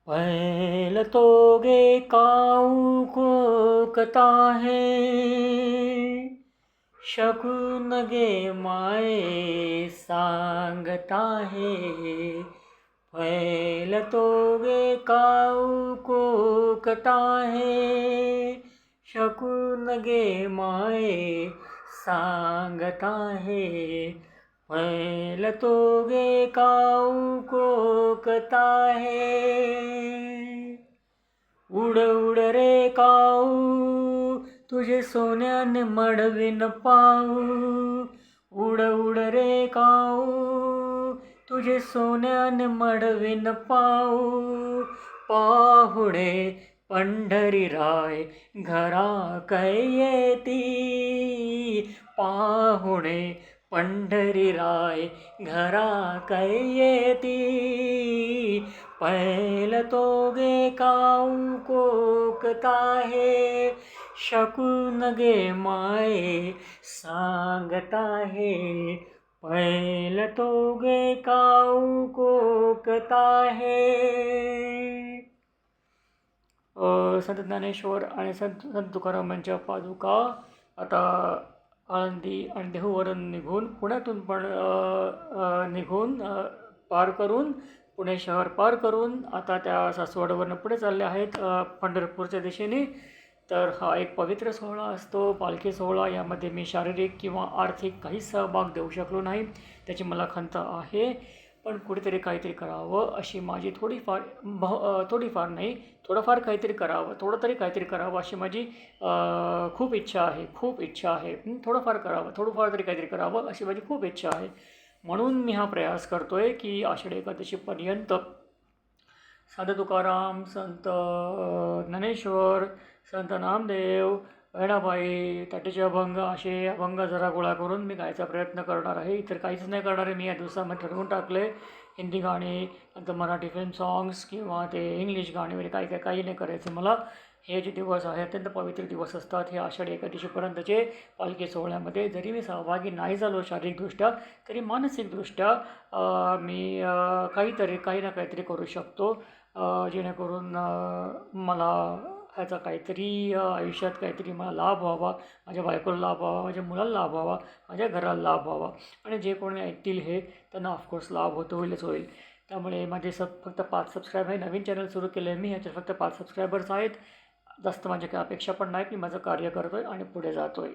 पैल तोगे काऊ को कताहे शकुन गे माये सांगता है। पैल तोगे काऊ को कताहे शकुन गे माये सांगता है। पैल तोगे काऊ को कता है। उड उड रे काऊ तुझे सोन्याने मडवीन पाऊ। उड उड रे काऊ तुझे सोन्याने मडवीन पाऊ। पाहुणे पंढरीराय घरा कै येती। पाहुणे पंढरीराय घरा कै येती। पैल तोगे काऊ को कता है शकुन गे माये सांगता है। पैल तोगे काऊ को कता है। संत ज्ञानेश्वर आणि संत तुकारामांच्या पादुका आता आळंदी आणि देहूवरून निघून पुण्यातून पण निघून पार करून पुणे शहर पार करून आता त्या सासवडवरनं पुढे चालले आहेत पंढरपूरच्या दिशेने. तर हा एक पवित्र सोहळा असतो, पालखी सोहळा. यामध्ये मी शारीरिक किंवा आर्थिक काहीच सहभाग देऊ शकलो नाही, त्याची मला खंत आहे. पण कुठेतरी काहीतरी करावं अशी माझी थोडीफार नाही, थोडंफार काहीतरी करावं, थोडं तरी काहीतरी करावं अशी माझी खूप इच्छा आहे. थोडंफार करावं, थोडंफार तरी काहीतरी करावं अशी माझी खूप इच्छा आहे. म्हणून मी हा प्रयास करतो आहे की आषाढी एकादशीपर्यंत संत तुकाराम, संत ज्ञानेश्वर, संत नामदेव, बहिणाबाई, ताटीचे अभंग असे अभंग जरा गोळा करून मी गायचा प्रयत्न करणार आहे. इतर काहीच नाही करणार आहे. मी या दिवसामध्ये ठरवून टाकले हिंदी गाणी, नंतर मराठी फिल्म सॉंग्स किंवा ते इंग्लिश गाणी वगैरे काही नाही करायचे मला. हे जे दिवस आहे अत्यंत पवित्र दिवस असतात. हे आषाढी एकादशीपर्यंतचे पालखी सोहळ्यामध्ये जरी मी सहभागी नाही झालो शारीरिकदृष्ट्या, तरी मानसिकदृष्ट्या मी काही ना काहीतरी करू शकतो, जेणेकरून मला ह्याचा काहीतरी आयुष्यात काहीतरी मला लाभ व्हावा, माझ्या बायकोला लाभ व्हावा, माझ्या मुलाला लाभ व्हावा, माझ्या घराला लाभ व्हावा आणि जे कोणी ऐकतील हे त्यांना ऑफकोर्स लाभ होईलच होईल. त्यामुळे माझे फक्त 5 सबस्क्राईब आहे. नवीन चॅनल सुरू केलं आहे मी, ह्याच्यात फक्त 5 सबस्क्रायबर्स आहेत. जास्त माझ्या काही अपेक्षा पण नाहीत. मी माझं कार्य करतो आहे आणि पुढे जातो आहे.